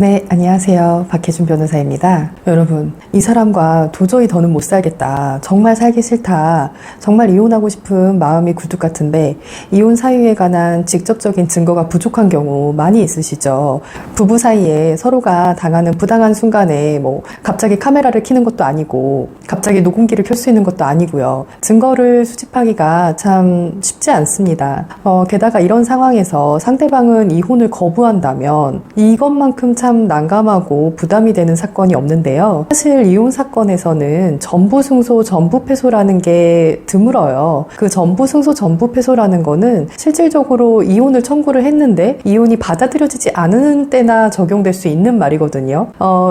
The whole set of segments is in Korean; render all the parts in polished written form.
네, 안녕하세요. 박혜준 변호사입니다. 여러분, 이 사람과 도저히 더는 못 살겠다. 정말 살기 싫다. 정말 이혼하고 싶은 마음이 굴뚝 같은데 이혼 사유에 관한 직접적인 증거가 부족한 경우 많이 있으시죠. 부부 사이에 서로가 당하는 부당한 순간에 갑자기 카메라를 켜는 것도 아니고 갑자기 녹음기를 켤 수 있는 것도 아니고요. 증거를 수집하기가 참 쉽지 않습니다. 게다가 이런 상황에서 상대방은 이혼을 거부한다면 이것만큼 참 난감하고 부담이 되는 사건이 없는데요. 사실 이혼 사건에서는 전부 승소, 전부 패소라는 게 드물어요. 그 전부 승소, 전부 패소라는 거는 실질적으로 이혼을 청구를 했는데 이혼이 받아들여지지 않은 때나 적용될 수 있는 말이거든요.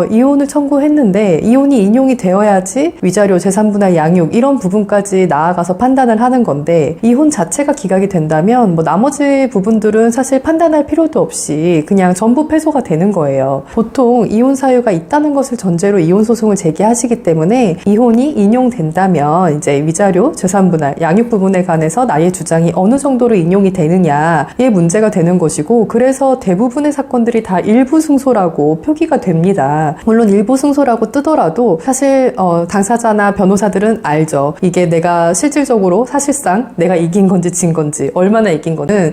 이혼을 청구했는데 이혼이 인용이 되어야지 위자료, 재산분할, 양육 이런 부분까지 나아가서 판단을 하는 건데 이혼 자체가 기각이 된다면 나머지 부분들은 사실 판단할 필요도 없이 그냥 전부 패소가 되는 거예요. 보통 이혼 사유가 있다는 것을 전제로 이혼 소송을 제기하시기 때문에 이혼이 인용된다면 이제 위자료, 재산분할, 양육 부분에 관해서 나의 주장이 어느 정도로 인용이 되느냐의 문제가 되는 것이고, 그래서 대부분의 사건들이 다 일부 승소라고 표기가 됩니다. 물론 일부 승소라고 뜨더라도 사실 당사자나 변호사들은 알죠. 이게 내가 실질적으로 사실상 내가 이긴 건지 진 건지, 얼마나 이긴 거는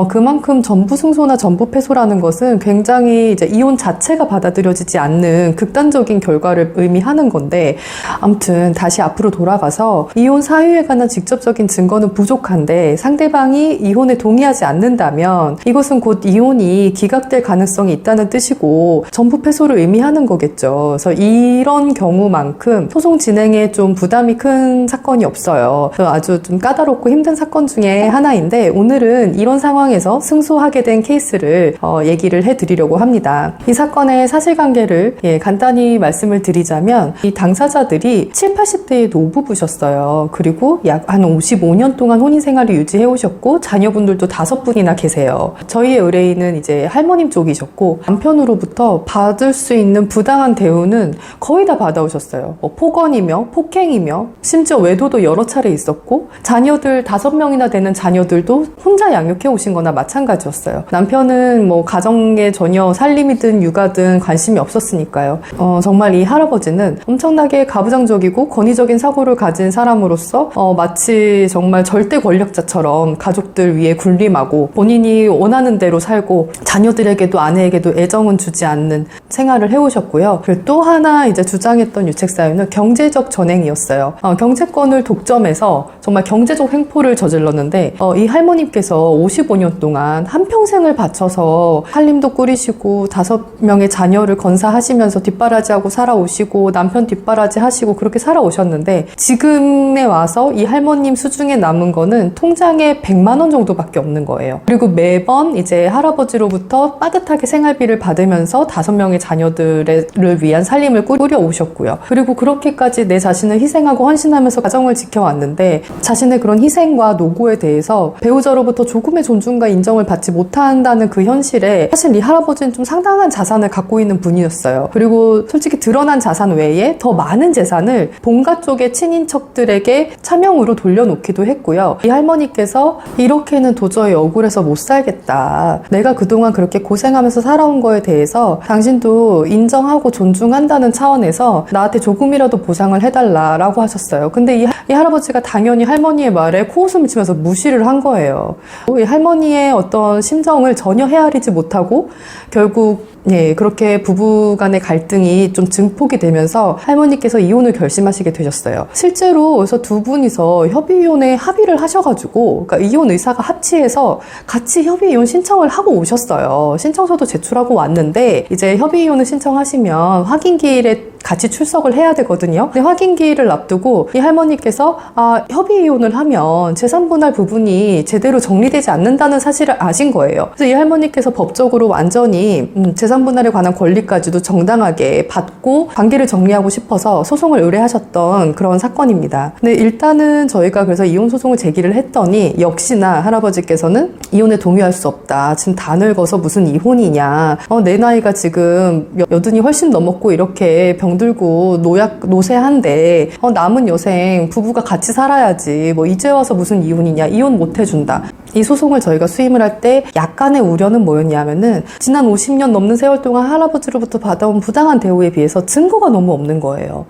그만큼 전부 승소나 전부 패소라는 것은 굉장히 이제 이혼 자체가 받아들여지지 않는 극단적인 결과를 의미하는 건데, 아무튼 다시 앞으로 돌아가서 이혼 사유에 관한 직접적인 증거는 부족한데 상대방이 이혼에 동의하지 않는다면 이것은 곧 이혼이 기각될 가능성이 있다는 뜻이고 전부 패소를 의미하는 거겠죠. 그래서 이런 경우만큼 소송 진행에 좀 부담이 큰 사건이 없어요. 아주 좀 까다롭고 힘든 사건 중에 하나인데, 오늘은 이런 상황에서 승소하게 된 케이스를 얘기를 해드리려고 합니다. 이 사건의 사실관계를 간단히 말씀을 드리자면, 이 당사자들이 7, 80대의 노부부셨어요. 그리고 약 한 55년 동안 혼인생활을 유지해 오셨고 자녀분들도 5분이나 계세요. 저희의 의뢰인은 이제 할머님 쪽이셨고 남편으로부터 받을 수 있는 부당한 대우는 거의 다 받아오셨어요. 폭언이며 폭행이며 심지어 외도도 여러 차례 있었고, 자녀들 5명이나 되는 자녀들도 혼자 양육해 오신 거나 마찬가지였어요. 남편은 가정에 전혀 살림이든 육아든 관심이 없었으니까요. 정말 이 할아버지는 엄청나게 가부장적이고 권위적인 사고를 가진 사람으로서 마치 정말 절대 권력자처럼 가족들 위에 군림하고 본인이 원하는 대로 살고 자녀들에게도 아내에게도 애정은 주지 않는 생활을 해오셨고요. 그리고 또 하나 이제 주장했던 유책 사유는 경제적 전횡이었어요. 경제권을 독점해서 정말 경제적 횡포를 저질렀는데, 이 할머님께서 55년 동안 한평생을 바쳐서 살림도 꾸리시고 5명의 자녀를 건사하시면서 뒷바라지하고 살아오시고 남편 뒷바라지 하시고 그렇게 살아오셨는데, 지금에 와서 이 할머님 수중에 남은 거는 통장에 100만 원 정도밖에 없는 거예요. 그리고 매번 이제 할아버지로부터 빠듯하게 생활비를 받으면서 5명의 자녀들을 위한 살림을 꾸려오셨고요. 그리고 그렇게까지 내 자신을 희생하고 헌신하면서 가정을 지켜왔는데, 자신의 그런 희생과 노고에 대해서 배우자로부터 조금의 존중과 인정을 받지 못한다는 그 현실에 사실 이 할아버지는 좀 상당한 자산을 갖고 있는 분이었어요. 그리고 솔직히 드러난 자산 외에 더 많은 재산을 본가 쪽의 친인척들에게 차명으로 돌려놓기도 했고요. 이 할머니께서 이렇게는 도저히 억울해서 못 살겠다. 내가 그동안 그렇게 고생하면서 살아온 거에 대해서 당신도 인정하고 존중한다는 차원에서 나한테 조금이라도 보상을 해달라라고 하셨어요. 근데 이 할아버지가 당연히 할머니의 말에 코웃음을 치면서 무시를 한 거예요. 이 할머니의 어떤 심정을 전혀 헤아리지 못하고 결국 그렇게 부부간의 갈등이 좀 증폭이 되면서 할머니께서 이혼을 결심하시게 되셨어요. 실제로 그래서 두 분이서 협의이혼에 합의를 하셔가지고, 그러니까 이혼 의사가 합치해서 같이 협의이혼 신청을 하고 오셨어요. 신청서도 제출하고 왔는데, 이제 협의이혼을 신청하시면 확인기일에 같이 출석을 해야 되거든요. 근데 확인기일을 앞두고 이 할머니께서 협의이혼을 하면 재산분할 부분이 제대로 정리되지 않는다는 사실을 아신 거예요. 그래서 이 할머니께서 법적으로 완전히 재산분할에 관한 권리까지도 정당하게 받고 관계를 정리하고 싶어서 소송을 의뢰하셨던 그런 사건입니다. 근데 일단은 저희가 그래서 이혼 소송을 제기를 했더니 역시나 할아버지께서는 이혼에 동의할 수 없다. 지금 다 늙어서 무슨 이혼이냐. 내 나이가 지금 80이 훨씬 넘었고 이렇게 병들고 노쇠한데 남은 여생 부부가 같이 살아야지 이제 와서 무슨 이혼이냐, 이혼 못 해준다. 이 소송을 저희가 수임을 할 때 약간의 우려는 뭐였냐면은 지난 50년 넘는 세월 동안 할아버지로부터 받아온 부당한 대우에 비해서 증거가 너무 없는 거예요.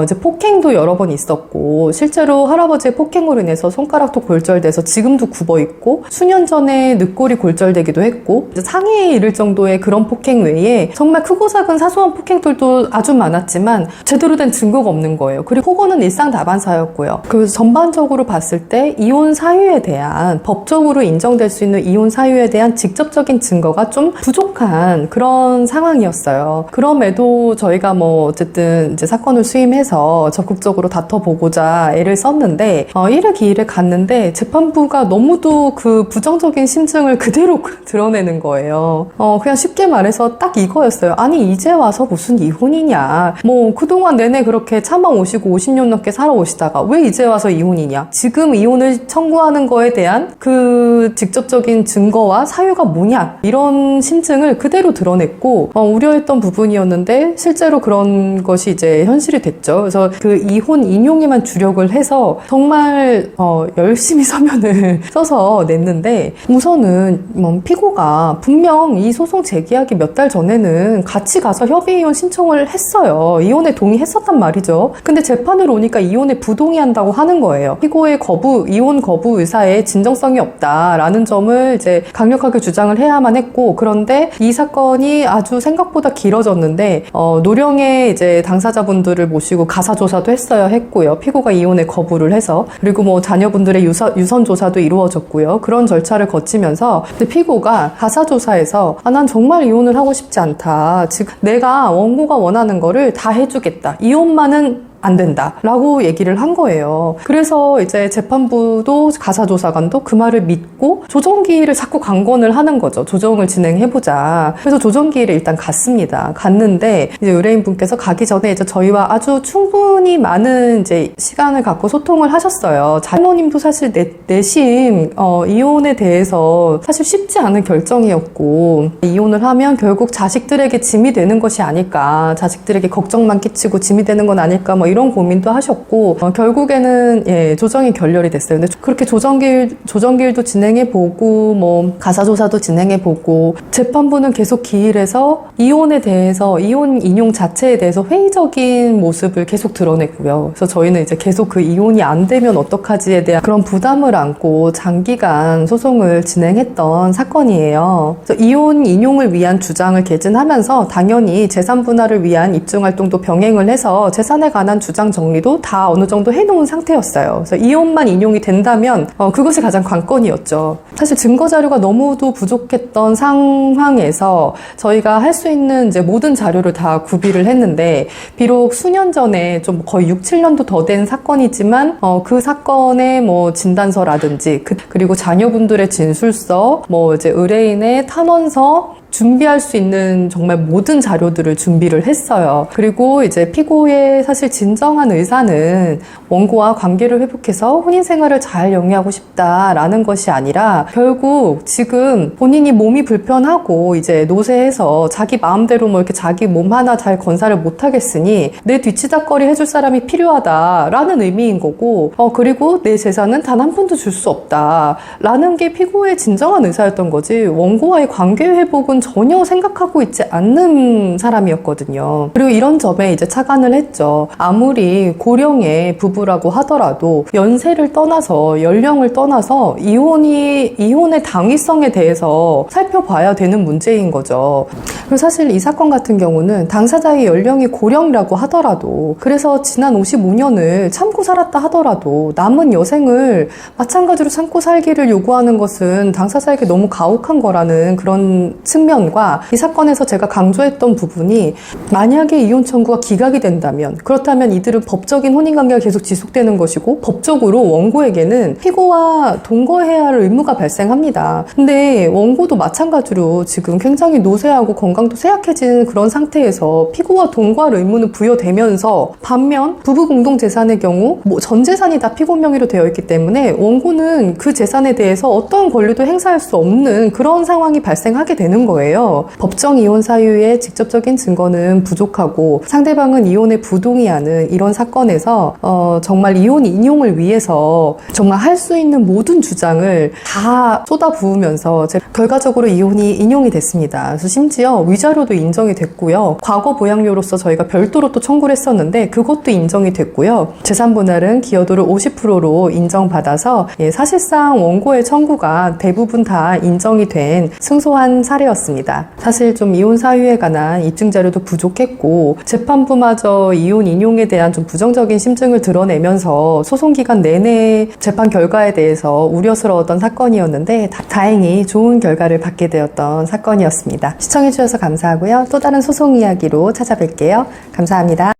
이제 폭행도 여러 번 있었고, 실제로 할아버지의 폭행으로 인해서 손가락도 골절돼서 지금도 굽어 있고, 수년 전에 늑골이 골절되기도 했고, 상해에 이를 정도의 그런 폭행 외에 정말 크고 작은 사소한 폭행들도 아주 많았지만 제대로 된 증거가 없는 거예요. 그리고 폭언은 일상다반사였고요. 그 전반적으로 봤을 때 이혼 사유에 대한 법적으로 인정될 수 있는 이혼 사유에 대한 직접적인 증거가 좀 부족한 그런 상황이었어요. 그럼에도 저희가 뭐 어쨌든 이제 사건을 수임해서 적극적으로 다퉈보고자 애를 썼는데 1회 기일에 갔는데 재판부가 너무도 그 부정적인 심증을 그대로 드러내는 거예요. 그냥 쉽게 말해서 딱 이거였어요. 아니 이제 와서 무슨 이혼이냐, 뭐 그동안 내내 그렇게 참아오시고 50년 넘게 살아오시다가 왜 이제 와서 이혼이냐, 지금 이혼을 청구하는 거에 대한 그 직접적인 증거와 사유가 뭐냐, 이런 심증을 그대로 드러냈고 우려했던 부분이었는데 실제로 그런 것이 이제 현실이 됐죠. 그래서 그 이혼 인용에만 주력을 해서 정말 열심히 서면을 써서 냈는데, 우선은 피고가 분명 이 소송 제기하기 몇 달 전에는 같이 가서 협의이혼 신청을 했어요. 이혼에 동의했었단 말이죠. 근데 재판으로 오니까 이혼에 부동의한다고 하는 거예요. 피고의 이혼 거부 의사에 진정성이 없다라는 점을 이제 강력하게 주장을 해야만 했고, 그런데 이 사건이 아주 생각보다 길어졌는데 노령의 이제 당사자분들을 모시고 가사조사도 했고요. 피고가 이혼에 거부를 해서, 그리고 뭐 자녀분들의 유선 조사도 이루어졌고요. 그런 절차를 거치면서 피고가 가사조사에서 난 정말 이혼을 하고 싶지 않다, 즉 내가 원고가 원하는 거를 다 해주겠다, 이혼만은 안 된다 라고 얘기를 한 거예요. 그래서 이제 재판부도 가사조사관도 그 말을 믿고 조정기일을 자꾸 강권을 하는 거죠. 조정을 진행해보자. 그래서 조정기일에 일단 갔는데 이제 의뢰인분께서 가기 전에 이제 저희와 아주 충분히 많은 이제 시간을 갖고 소통을 하셨어요. 장모님도 사실 내심 이혼에 대해서 사실 쉽지 않은 결정이었고, 이혼을 하면 결국 자식들에게 짐이 되는 것이 아닐까, 자식들에게 걱정만 끼치고 짐이 되는 건 아닐까, 뭐 이런 고민도 하셨고, 결국에는 조정이 결렬이 됐어요. 근데 그렇게 조정기일도 진행해보고 뭐 가사조사도 진행해보고, 재판부는 계속 기일에서 이혼에 대해서, 이혼 인용 자체에 대해서 회의적인 모습을 계속 드러냈고요. 그래서 저희는 이제 계속 그 이혼이 안 되면 어떡하지에 대한 그런 부담을 안고 장기간 소송을 진행했던 사건이에요. 그래서 이혼 인용을 위한 주장을 개진하면서 당연히 재산 분할을 위한 입증 활동도 병행을 해서 재산에 관한 주장 정리도 다 어느 정도 해놓은 상태였어요. 그래서 이혼만 인용이 된다면 그것이 가장 관건이었죠. 사실 증거 자료가 너무도 부족했던 상황에서 저희가 할 수 있는 이제 모든 자료를 다 구비를 했는데, 비록 수년 전에 좀 거의 6, 7년도 더 된 사건이지만 그 사건의 뭐 진단서라든지 그리고 자녀분들의 진술서, 뭐 이제 의뢰인의 탄원서 준비할 수 있는 정말 모든 자료들을 준비를 했어요. 그리고 이제 피고의 사실 진정한 의사는 원고와 관계를 회복해서 혼인 생활을 잘 영위하고 싶다라는 것이 아니라, 결국 지금 본인이 몸이 불편하고 이제 노쇠해서 자기 마음대로 뭐 이렇게 자기 몸 하나 잘 건사를 못 하겠으니 내 뒤치다거리 해줄 사람이 필요하다라는 의미인 거고, 그리고 내 재산은 단 한 푼도 줄 수 없다라는 게 피고의 진정한 의사였던 거지, 원고와의 관계 회복은 전혀 생각하고 있지 않는 사람이었거든요. 그리고 이런 점에 이제 착안을 했죠. 아무리 고령의 부부라고 하더라도 연세를 떠나서, 연령을 떠나서 이혼의 당위성에 대해서 살펴봐야 되는 문제인 거죠. 그리고 사실 이 사건 같은 경우는 당사자의 연령이 고령이라고 하더라도, 그래서 지난 55년을 참고 살았다 하더라도 남은 여생을 마찬가지로 참고 살기를 요구하는 것은 당사자에게 너무 가혹한 거라는 그런 측면과, 이 사건에서 제가 강조했던 부분이, 만약에 이혼 청구가 기각이 된다면, 그렇다면 이들은 법적인 혼인관계가 계속 지속되는 것이고, 법적으로 원고에게는 피고와 동거해야 할 의무가 발생합니다. 근데 원고도 마찬가지로 지금 굉장히 노쇠하고 건강도 쇠약해진 그런 상태에서 피고와 동거할 의무는 부여되면서, 반면 부부 공동 재산의 경우 전 재산이 다 피고 명의로 되어 있기 때문에 원고는 그 재산에 대해서 어떤 권리도 행사할 수 없는 그런 상황이 발생하게 되는 거예요. 거예요. 법정 이혼 사유의 직접적인 증거는 부족하고 상대방은 이혼에 부동의하는 이런 사건에서 정말 이혼 인용을 위해서 정말 할 수 있는 모든 주장을 다 쏟아부으면서 결과적으로 이혼이 인용이 됐습니다. 그래서 심지어 위자료도 인정이 됐고요. 과거 보양료로서 저희가 별도로 또 청구를 했었는데 그것도 인정이 됐고요. 재산 분할은 기여도를 50%로 인정받아서 사실상 원고의 청구가 대부분 다 인정이 된 승소한 사례였습니다. 사실 좀 이혼 사유에 관한 입증 자료도 부족했고 재판부마저 이혼 인용에 대한 좀 부정적인 심증을 드러내면서 소송 기간 내내 재판 결과에 대해서 우려스러웠던 사건이었는데 다행히 좋은 결과를 받게 되었던 사건이었습니다. 시청해주셔서 감사하고요. 또 다른 소송 이야기로 찾아뵐게요. 감사합니다.